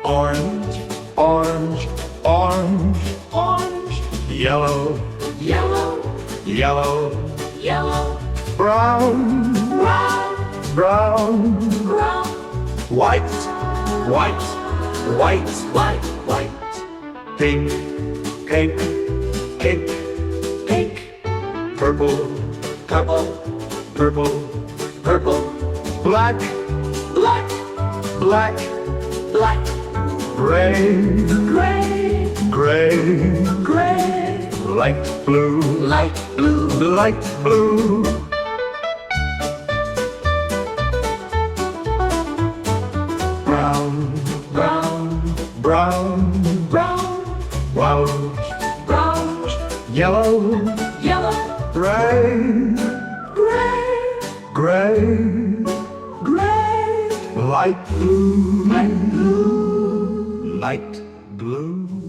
Orange, orange, orange, orange, yellow, yellow, yellow, yellow, brown, brown, brown, brown, white, white, white, white, white, pink, pink, pink, pink, purple, purple, purple, purple, black, black, black, black, gray, gray, gray, gray, light blue, light blue, light blue. Brown, brown, brown, brown, wow, brown, yellow, yellow, gray, gray, gray, gray, light blue, light blue, light blue.